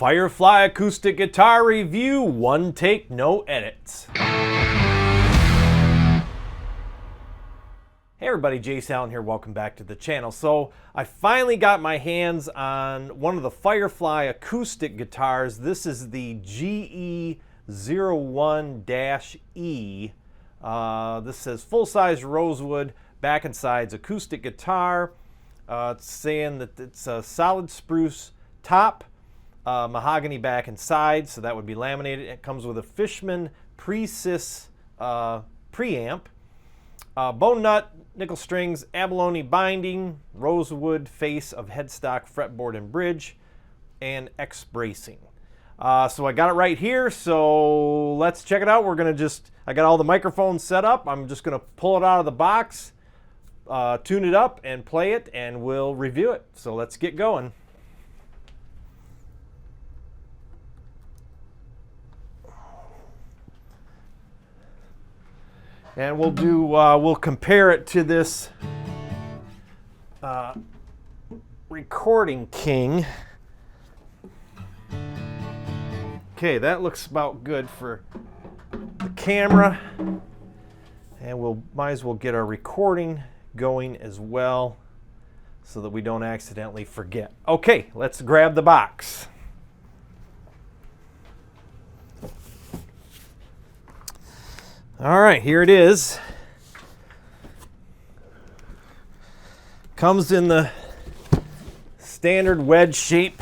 Firefly Acoustic Guitar Review, one take, no edits. Hey everybody, Jayce Allan here, welcome back to the channel. So I finally got my hands on one of the Firefly acoustic guitars. This is the GE01-E. This says full-size Rosewood, back and sides acoustic guitar. It's saying that it's a solid spruce top, mahogany back and sides, so that would be laminated. It comes with a Fishman Presys preamp, bone nut, nickel strings, abalone binding, rosewood face of headstock, fretboard and bridge, and X bracing. So I got it right here, so let's check it out. I got all the microphones set up. I'm just gonna pull it out of the box, tune it up and play it, and we'll review it. So let's get going. And we'll compare it to this Recording King. Okay, that looks about good for the camera. And might as well get our recording going as well so that we don't accidentally forget. Okay, let's grab the box. All right, here it is. Comes in the standard wedge shape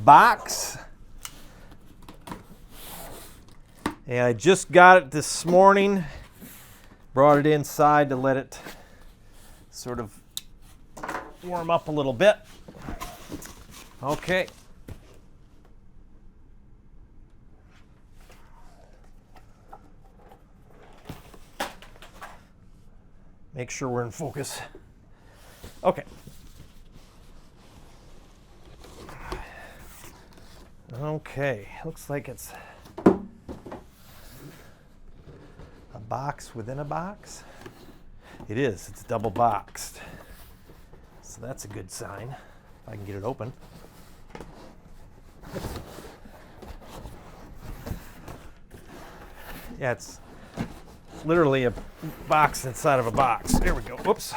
box. And I just got it this morning. Brought it inside to let it sort of warm up a little bit. Okay. Make sure we're in focus. Okay. Okay, looks like it's a box within a box. It is, it's double boxed. So that's a good sign, if I can get it open. Yeah, it's literally a box inside of a box. There we go. Whoops.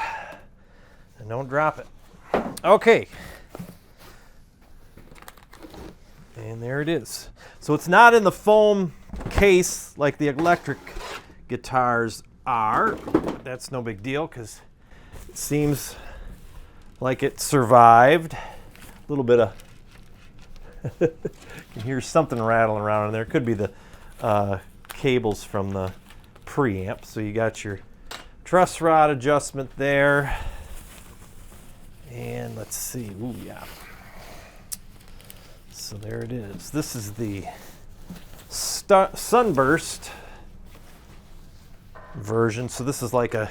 And don't drop it. Okay. And there it is. So it's not in the foam case like the electric guitars are. That's no big deal because it seems like it survived. A little bit of you can hear something rattling around in there. It could be the cables from the preamp. So you got your truss rod adjustment there. And let's see. Ooh, yeah. So there it is. This is the Sunburst version. So this is like a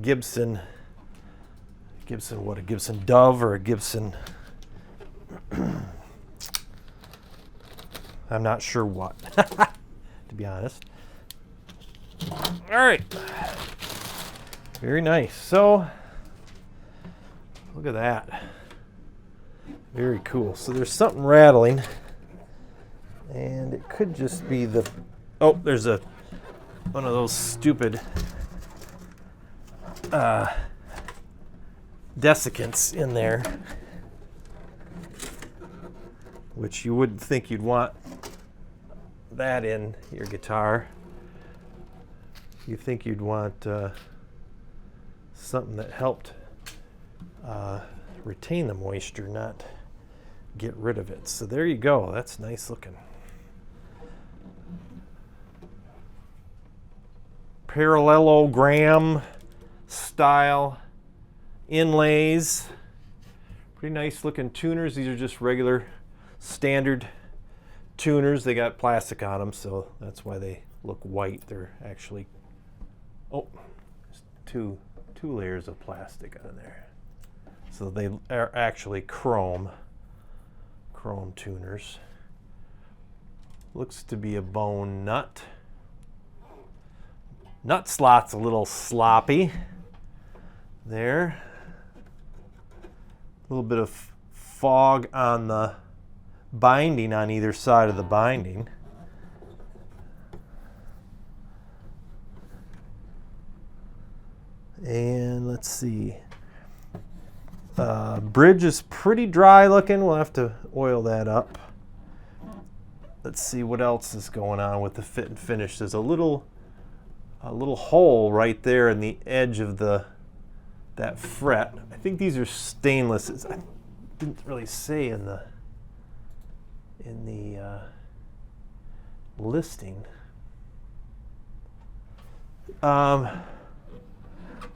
Gibson what? A Gibson Dove or a Gibson I'm not sure what, to be honest. All right, very nice. So look at that, very cool. So there's something rattling, and it could just be the, oh, there's one of those stupid desiccants in there, which you wouldn't think you'd want that in your guitar. You think you'd want something that helped retain the moisture, not get rid of it. So there you go. That's nice looking. Parallelogram style inlays. Pretty nice looking tuners. These are just regular standard tuners. They got plastic on them, so that's why they look white. They're actually, oh, two layers of plastic on there. So they are actually chrome tuners. Looks to be a bone nut. Nut slot's a little sloppy there. A little bit of fog on the binding on either side of the binding. And let's see. Bridge is pretty dry looking. We'll have to oil that up. Let's see what else is going on with the fit and finish. There's a little hole right there in the edge of that fret. I think these are stainless. I didn't really say in the listing.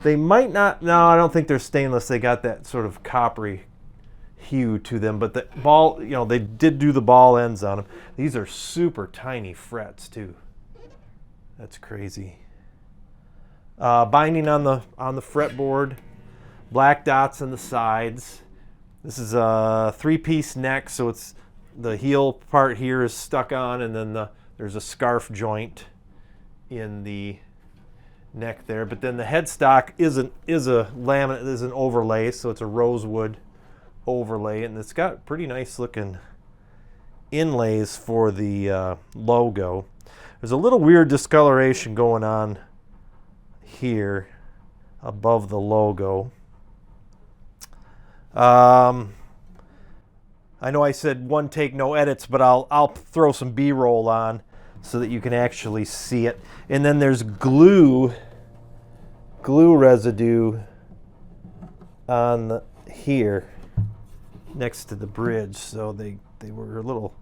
They might not. No, I don't think they're stainless. They got that sort of coppery hue to them, but the ball, you know, they did do the ball ends on them. These are super tiny frets too. That's crazy. Binding on the fretboard, black dots on the sides. This is a 3-piece neck, so it's the heel part here is stuck on, and then there's a scarf joint in the neck there. But then the headstock is a laminate, is an overlay, so it's a rosewood overlay, and it's got pretty nice looking inlays for the logo. There's a little weird discoloration going on here above the logo. I know I said one take, no edits, but I'll throw some B-roll on so that you can actually see it. And then there's glue residue on here next to the bridge, so they were a little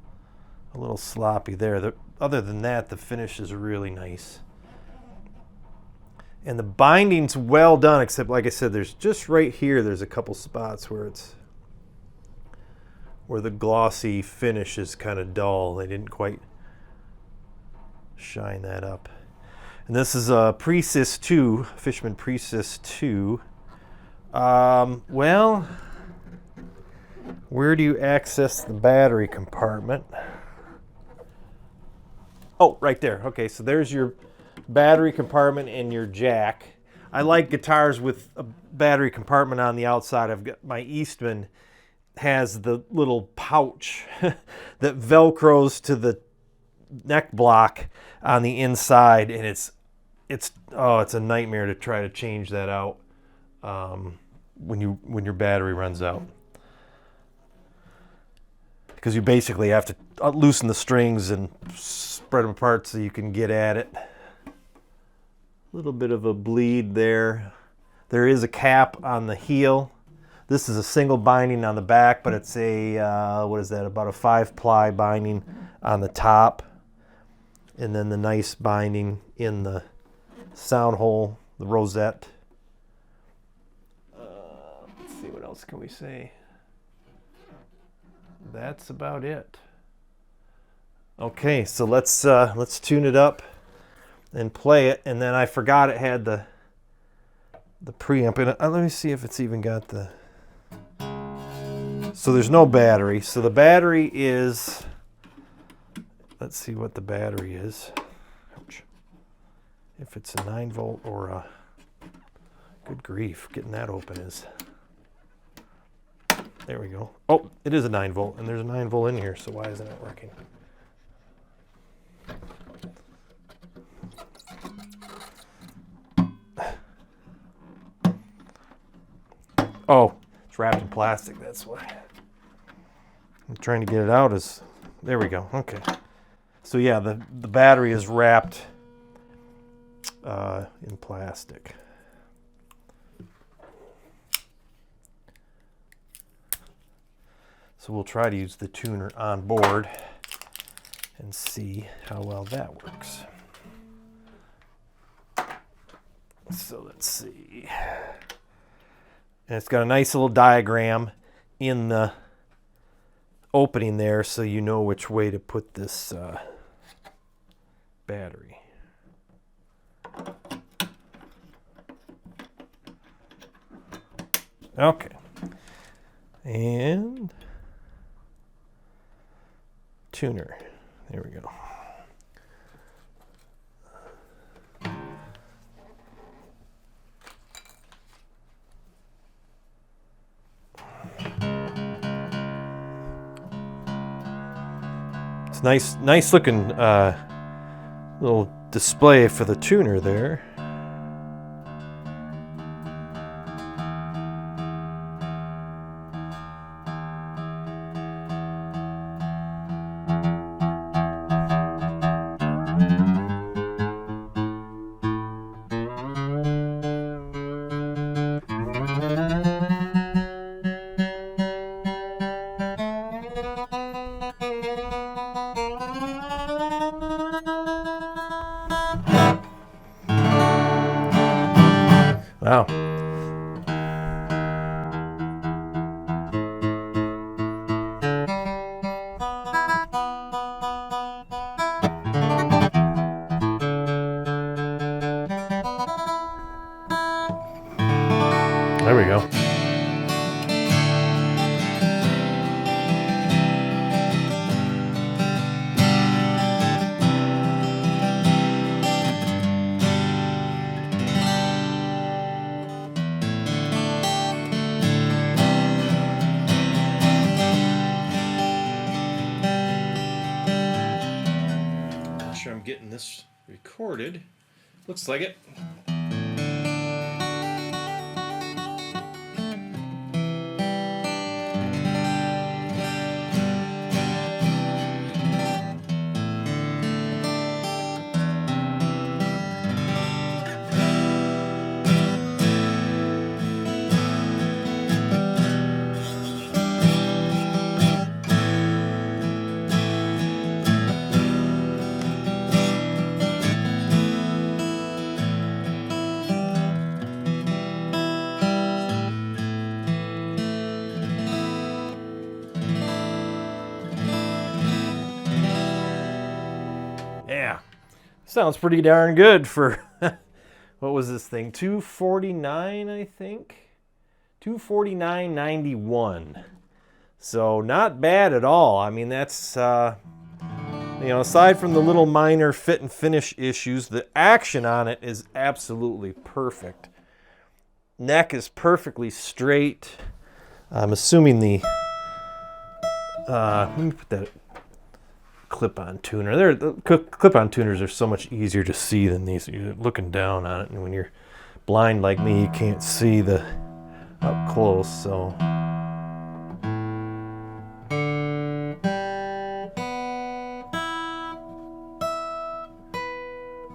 sloppy there. Other than that, the finish is really nice. And the binding's well done, except like I said, there's just right here, there's a couple spots where the glossy finish is kind of dull. They didn't quite shine that up. And this is a Presys II, Fishman Presys II. Well, where do you access the battery compartment? Oh, right there. Okay, so there's your battery compartment and your jack. I like guitars with a battery compartment on the outside. I've got my Eastman has the little pouch that velcros to the neck block on the inside, and it's a nightmare to try to change that out when your battery runs out, because you basically have to loosen the strings and spread them apart so you can get at it. A little bit of a bleed there. There is a cap on the heel. This is a single binding on the back, but it's a what is that, about a 5-ply binding on the top, and then the nice binding in the sound hole, the rosette. Let's see, what else can we say? That's about it. Okay, so let's tune it up and play it. And then I forgot it had the preamp in it. Let me see if it's even got the. So there's no battery. So the battery is. Let's see what the battery is. Ouch. If it's a 9-volt or a. Good grief, getting that open is. There we go. Oh, it is a 9-volt, and there's a 9-volt in here, so why isn't it working? Oh, it's wrapped in plastic, that's why. I'm trying to get it out as, there we go, okay. So yeah, the battery is wrapped in plastic. So we'll try to use the tuner on board and see how well that works. So let's see. And it's got a nice little diagram in the opening there, so you know which way to put this battery. Okay. And tuner. There we go. It's nice looking little display for the tuner there. Wow. There we go. I'm getting this recorded. Looks like it. Yeah, sounds pretty darn good for, what was this thing, $249, I think? $249.91. So not bad at all. I mean, that's, you know, aside from the little minor fit and finish issues, the action on it is absolutely perfect. Neck is perfectly straight. I'm assuming the, let me put that clip-on tuner. The clip-on tuners are so much easier to see than these. You're looking down on it, and when you're blind like me, you can't see the up close. So,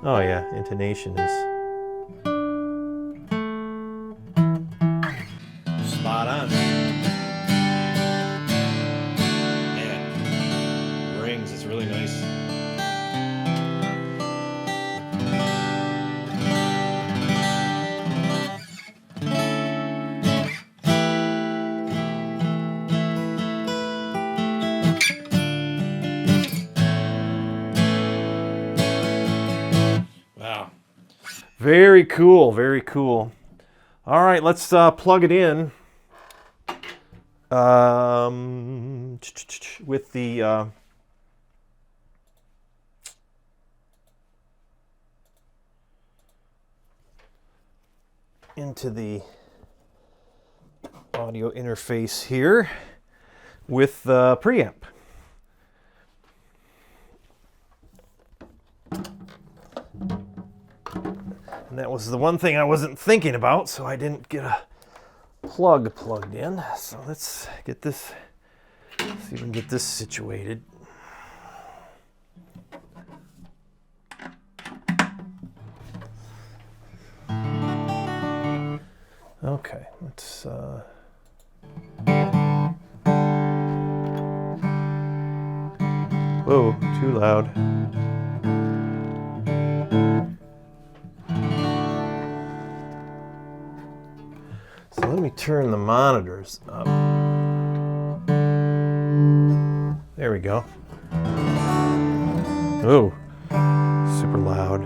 oh yeah, intonation is spot on. It's really nice. Wow. Very cool, very cool. All right, let's plug it in with the into the audio interface here with the preamp. And that was the one thing I wasn't thinking about, so I didn't get a plug plugged in. So let's get this, see if we can get this situated. Okay, let's whoa, too loud. So let me turn the monitors up. There we go. Oh, super loud.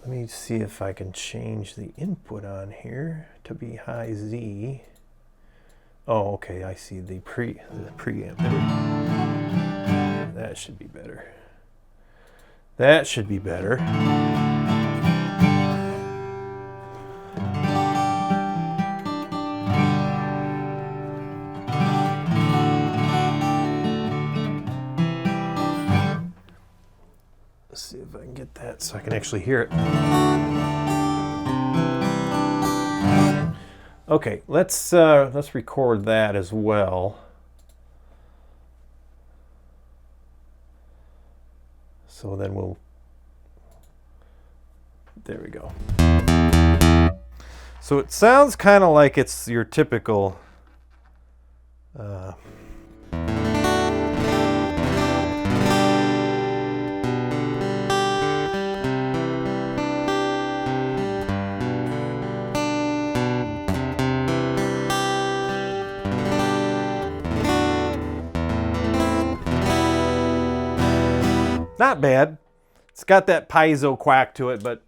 Let me see if I can change the input on here to be high Z. Oh, okay, I see the preamp. That should be better. That should be better. if I can get that so I can actually hear it. Okay, let's record that as well. So then we'll, there we go. So it sounds kind of like it's your typical not bad. It's got that piezo quack to it, but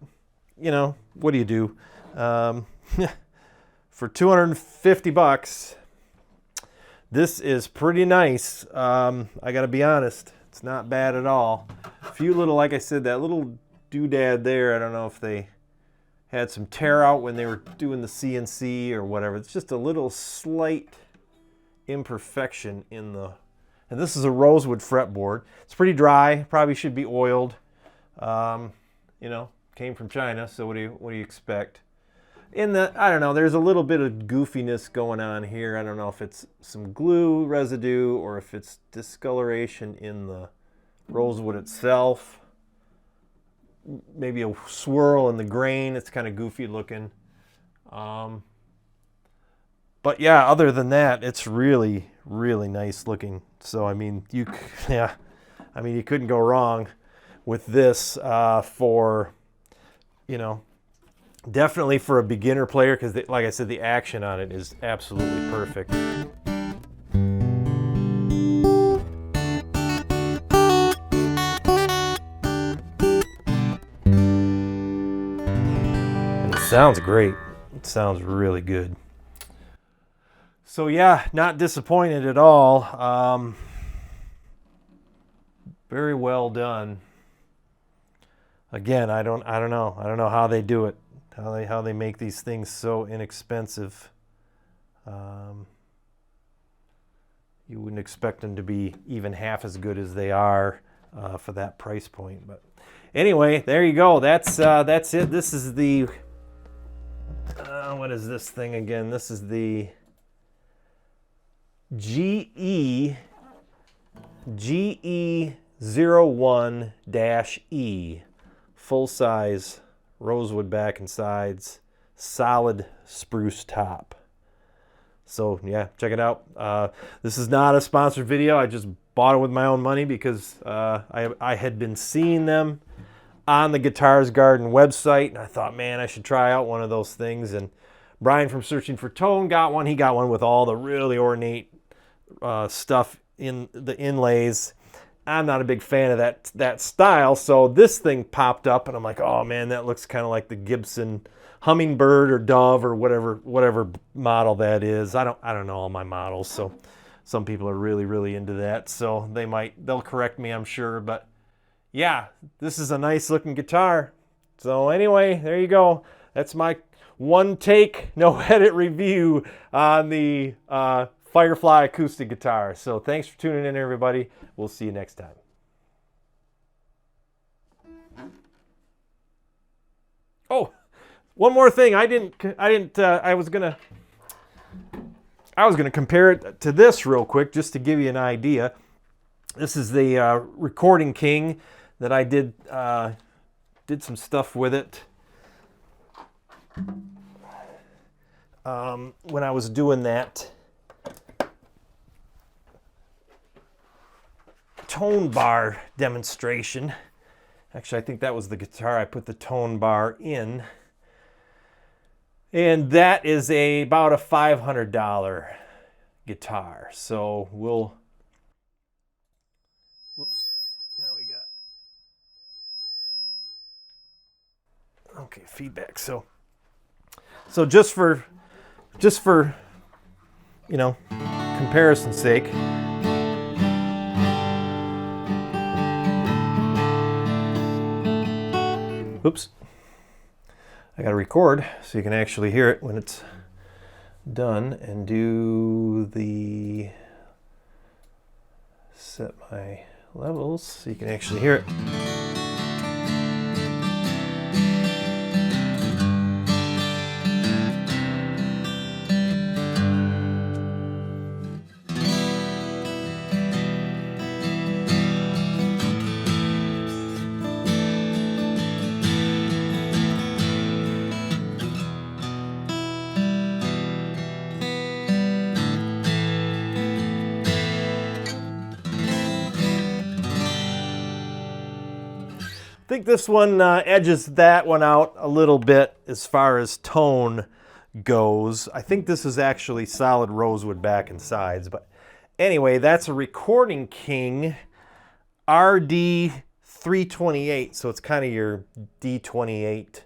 you know, what do you do? For 250 bucks, this is pretty nice. I gotta be honest, it's not bad at all. A few little, like I said, that little doodad there, I don't know if they had some tear out when they were doing the CNC or whatever. It's just a little slight imperfection in the, and this is a Rosewood fretboard. It's pretty dry, probably should be oiled. You know, came from China, so what do you expect? In the, I don't know, there's a little bit of goofiness going on here. I don't know if it's some glue residue or if it's discoloration in the Rosewood itself. Maybe a swirl in the grain. It's kind of goofy looking. But yeah, other than that, it's really, really nice looking. So, I mean, you couldn't go wrong with this for, you know, definitely for a beginner player, because like I said, the action on it is absolutely perfect. And it sounds great. It sounds really good. So yeah, not disappointed at all. Very well done. Again, I don't know how they do it. How they make these things so inexpensive. You wouldn't expect them to be even half as good as they are for that price point. But anyway, there you go. That's it. This is the what is this thing again? This is the GE01-E full-size Rosewood back and sides, solid spruce top. So yeah, check it out. This is not a sponsored video. I just bought it with my own money because I had been seeing them on the Guitars Garden website, and I thought, man, I should try out one of those things. And Brian from Searching for Tone got one. He got one with all the really ornate stuff in the inlays. I'm not a big fan of that style, so this thing popped up, and I'm like, oh man, that looks kind of like the Gibson Hummingbird or Dove or whatever model that is. I don't know all my models, so some people are really into that, so they'll correct me, I'm sure. But yeah, this is a nice looking guitar. So anyway, there you go. That's my one take, no edit review on the Firefly acoustic guitar. So thanks for tuning in, everybody. We'll see you next time. Oh, one more thing. I was gonna compare it to this real quick, just to give you an idea. This is the Recording King that I did some stuff with it when I was doing that tone bar demonstration. Actually, I think that was the guitar I put the tone bar in. And that is about a $500 guitar. So we'll, whoops, now we got, okay, feedback. So just for, you know, comparison's sake, oops, I got to record so you can actually hear it when it's done, and do the set my levels so you can actually hear it. think this one edges that one out a little bit as far as tone goes. I think this is actually solid rosewood back and sides, but anyway, that's a Recording King RD328, so it's kind of your D28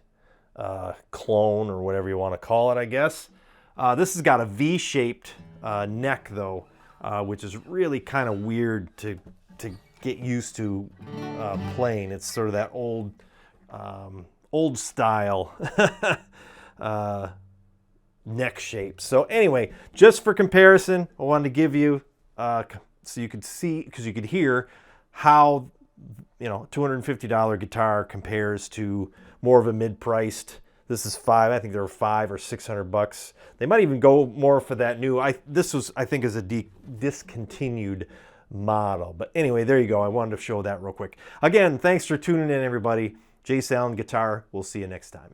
clone or whatever you want to call it, I guess. This has got a V-shaped neck though, which is really kind of weird to get used to playing. It's sort of that old style neck shape. So anyway, just for comparison, I wanted to give you so you could see, because you could hear how, you know, $250 guitar compares to more of a mid-priced. This is I think they were $500 or $600. They might even go more for that new. This was, I think, is a discontinued model. But anyway, there you go. I wanted to show that real quick. Again, thanks for tuning in, everybody. Jayce Allan Guitar. We'll see you next time.